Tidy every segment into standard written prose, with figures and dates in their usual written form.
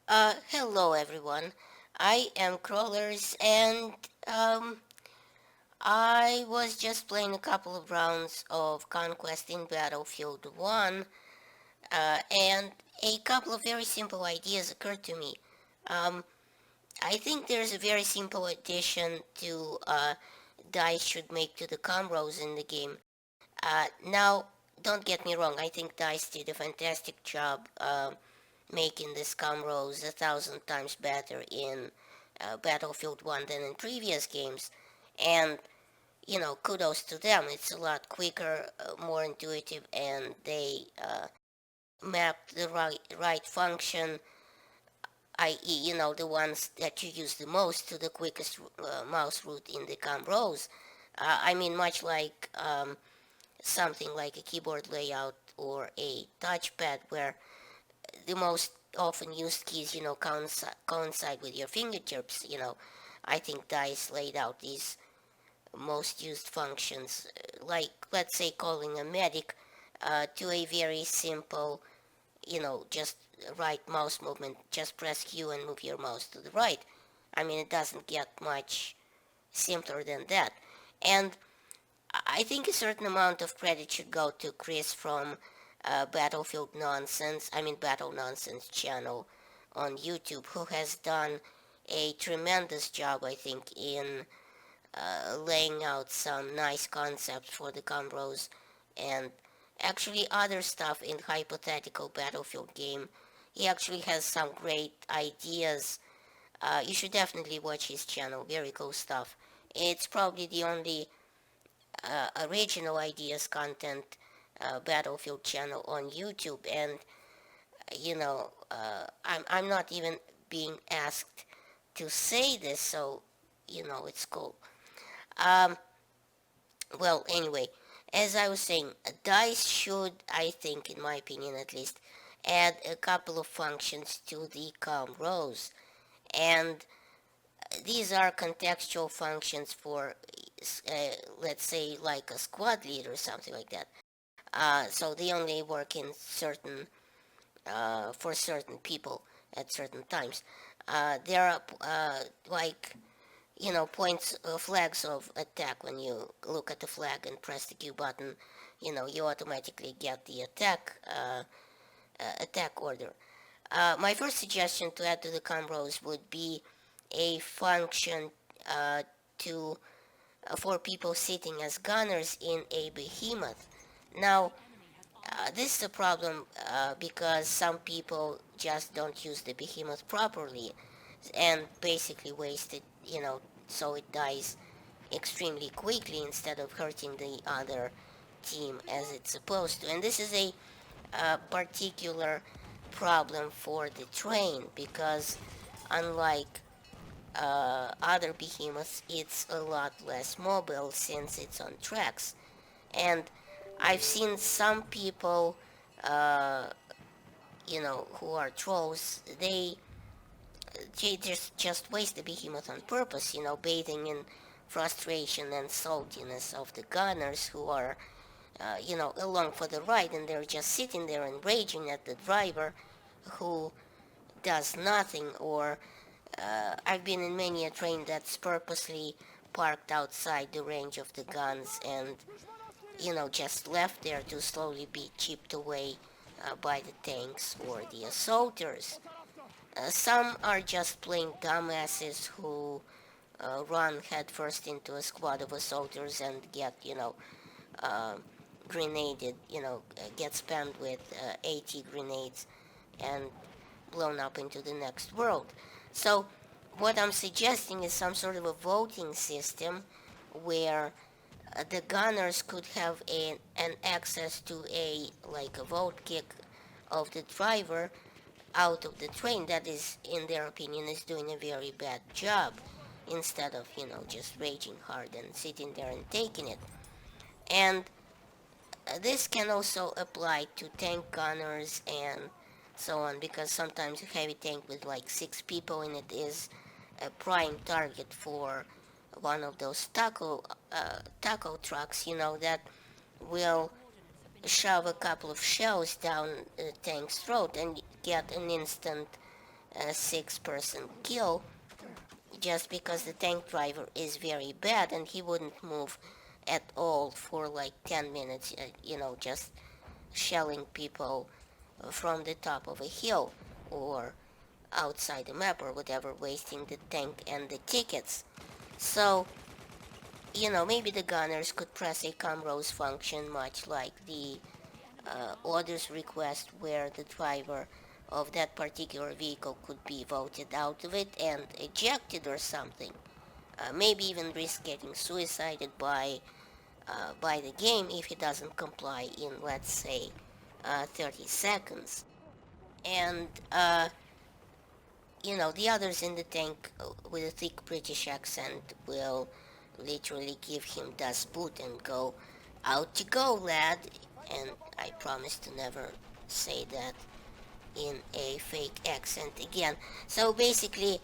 Hello everyone. I am Crawlers and I was just playing a couple of rounds of Conquest in Battlefield 1 and a couple of very simple ideas occurred to me. Um, I think there's a very simple addition to DICE should make to the combos in the game. Now, don't get me wrong, I think DICE did a fantastic job making the Scumrose 1,000 times better in Battlefield 1 than in previous games. And, kudos to them. It's a lot quicker, more intuitive, and they mapped the right function, i.e., the ones that you use the most to the quickest mouse route in the Scumrose. I mean, much like something like a keyboard layout or a touchpad where the most often used keys, coincide with your fingertips. I think DICE laid out these most used functions, like, let's say, calling a medic to a very simple, just right mouse movement. Just press Q and move your mouse to the right. I mean, it doesn't get much simpler than that. And I think a certain amount of credit should go to Chris from Battlefield Nonsense, Battle Nonsense channel on YouTube, who has done a tremendous job, I think, in laying out some nice concepts for the combos and actually other stuff in hypothetical Battlefield game. He actually has some great ideas. You should definitely watch his channel. Very cool stuff. It's probably the only original ideas content Battlefield channel on YouTube, and I'm not even being asked to say this, so it's cool. Um, well, anyway, as I was saying, DICE should, I think, in my opinion at least, add a couple of functions to the com rows, and these are contextual functions for, let's say, like a squad leader or something like that. So they only work in certain for certain people at certain times. There are like points flags of attack. When you look at the flag and press the Q button, you automatically get the attack order. My first suggestion to add to the combos would be a function uh, to for people sitting as gunners in a behemoth. Now, this is a problem because some people just don't use the behemoth properly and basically waste it, so it dies extremely quickly instead of hurting the other team as it's supposed to. And this is a particular problem for the train because unlike other behemoths, it's a lot less mobile since it's on tracks. And I've seen some people, uh, who are trolls, they just waste the behemoth on purpose, bathing in frustration and saltiness of the gunners who are, along for the ride, and they're just sitting there and raging at the driver who does nothing. Or I've been in many a train that's purposely parked outside the range of the guns and just left there to slowly be chipped away by the tanks or the assaulters. Some are just plain dumbasses who run headfirst into a squad of assaulters and get, uh, grenaded, get spammed with AT grenades and blown up into the next world. So what I'm suggesting is some sort of a voting system where the gunners could have an access to a vote kick of the driver out of the train that is, in their opinion, is doing a very bad job instead of, just raging hard and sitting there and taking it. And this can also apply to tank gunners and so on, because sometimes a heavy tank with like 6 people in it is a prime target for one of those taco trucks, that will shove a couple of shells down the tank's throat and get an instant a six-person kill just because the tank driver is very bad and he wouldn't move at all for like 10 minutes, just shelling people from the top of a hill or outside the map or whatever, wasting the tank and the tickets. So, maybe the gunners could press a comrose function much like the orders request where the driver of that particular vehicle could be voted out of it and ejected or something. Maybe even risk getting suicided by the game if he doesn't comply in, let's say, 30 seconds. And the others in the tank with a thick British accent will literally give him Das Boot and go, out you go, lad. And I promise to never say that in a fake accent again. So basically,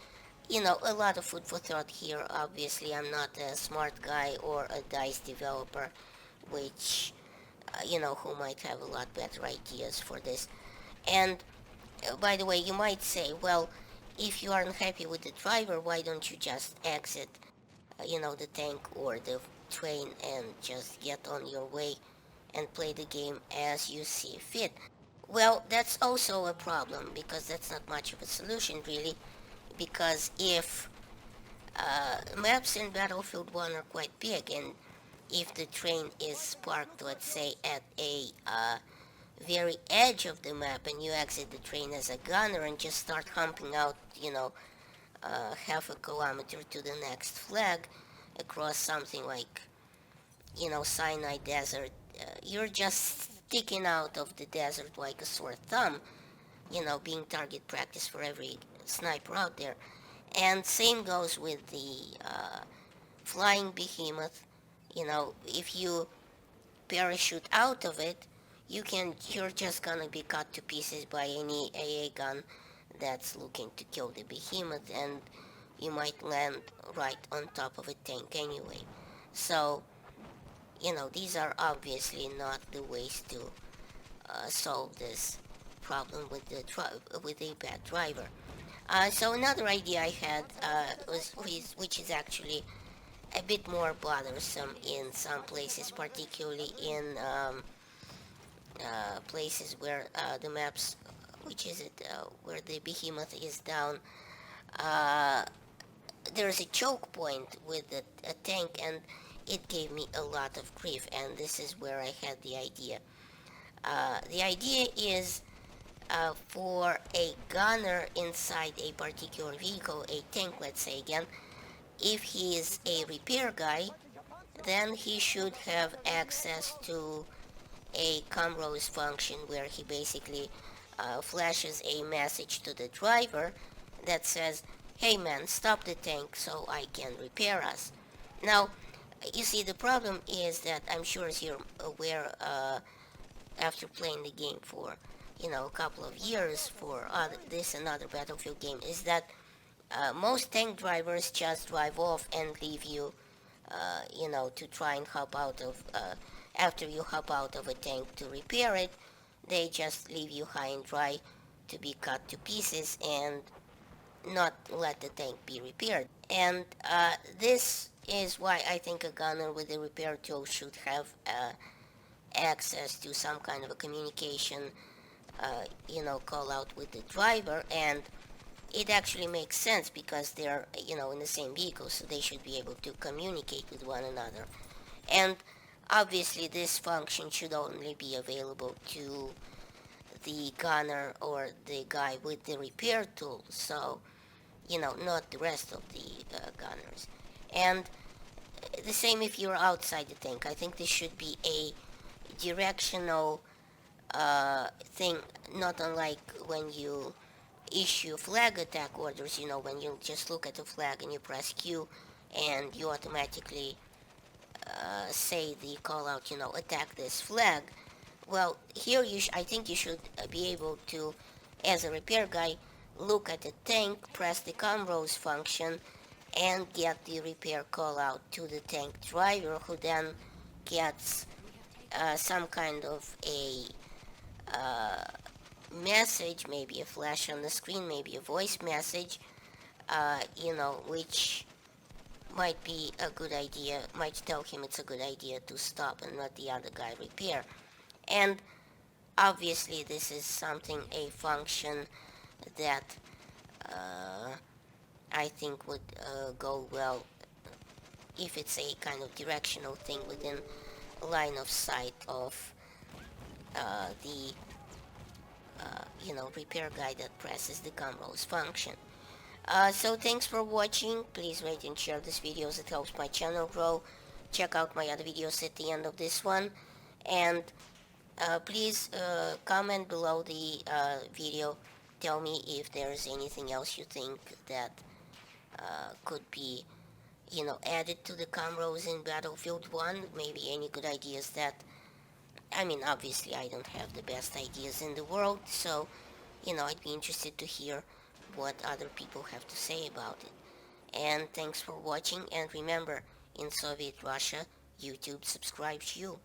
a lot of food for thought here. Obviously, I'm not a smart guy or a DICE developer, which, who might have a lot better ideas for this. And by the way, you might say, well, if you aren't happy with the driver, why don't you just exit, the tank or the train and just get on your way and play the game as you see fit? Well, that's also a problem because that's not much of a solution really, because if maps in Battlefield 1 are quite big, and if the train is parked, let's say, at a very edge of the map and you exit the train as a gunner and just start humping out, half a kilometer to the next flag across something like, Sinai Desert, you're just sticking out of the desert like a sore thumb, being target practice for every sniper out there. And same goes with the flying behemoth. If you parachute out of it, you're just gonna be cut to pieces by any AA gun that's looking to kill the behemoth, and you might land right on top of a tank anyway. So, these are obviously not the ways to solve this problem with with a bad driver. So another idea I had which is actually a bit more bothersome in some places, particularly in places where the maps, which is it, where the behemoth is down. Uh, there's a choke point with a tank, and it gave me a lot of grief, and this is where I had the idea. The idea is for a gunner inside a particular vehicle, a tank, let's say again, if he is a repair guy, then he should have access to a comrose function where he basically flashes a message to the driver that says, hey man, stop the tank so I can repair us. Now, you see, the problem is that I'm sure as you're aware, after playing the game for, a couple of years for this and other Battlefield game, is that most tank drivers just drive off and leave you, to try and hop out of, after you hop out of a tank to repair it, they just leave you high and dry to be cut to pieces and not let the tank be repaired. And this is why I think a gunner with a repair tool should have access to some kind of a communication, call out with the driver, and it actually makes sense because they're, in the same vehicle, so they should be able to communicate with one another. And obviously this function should only be available to the gunner or the guy with the repair tool, so, not the rest of the gunners. And the same if you're outside the tank. I think this should be a directional thing, not unlike when you issue flag attack orders, when you just look at the flag and you press Q and you automatically say the call out, attack this flag. Well, here I think you should be able to, as a repair guy, look at the tank, press the comrose function, and get the repair call out to the tank driver, who then gets some kind of a message, maybe a flash on the screen, maybe a voice message, which might be a good idea, might tell him it's a good idea to stop and let the other guy repair. And obviously this is something, a function that I think would go well if it's a kind of directional thing within line of sight of the repair guy that presses the Commrose function. So thanks for watching. Please rate and share this video as it helps my channel grow. Check out my other videos at the end of this one. And please comment below the video. Tell me if there's anything else you think that could be, added to the Commrose in Battlefield 1. Maybe any good ideas that, obviously I don't have the best ideas in the world, so, I'd be interested to hear what other people have to say about it. And thanks for watching, and remember, in Soviet Russia, YouTube subscribes you.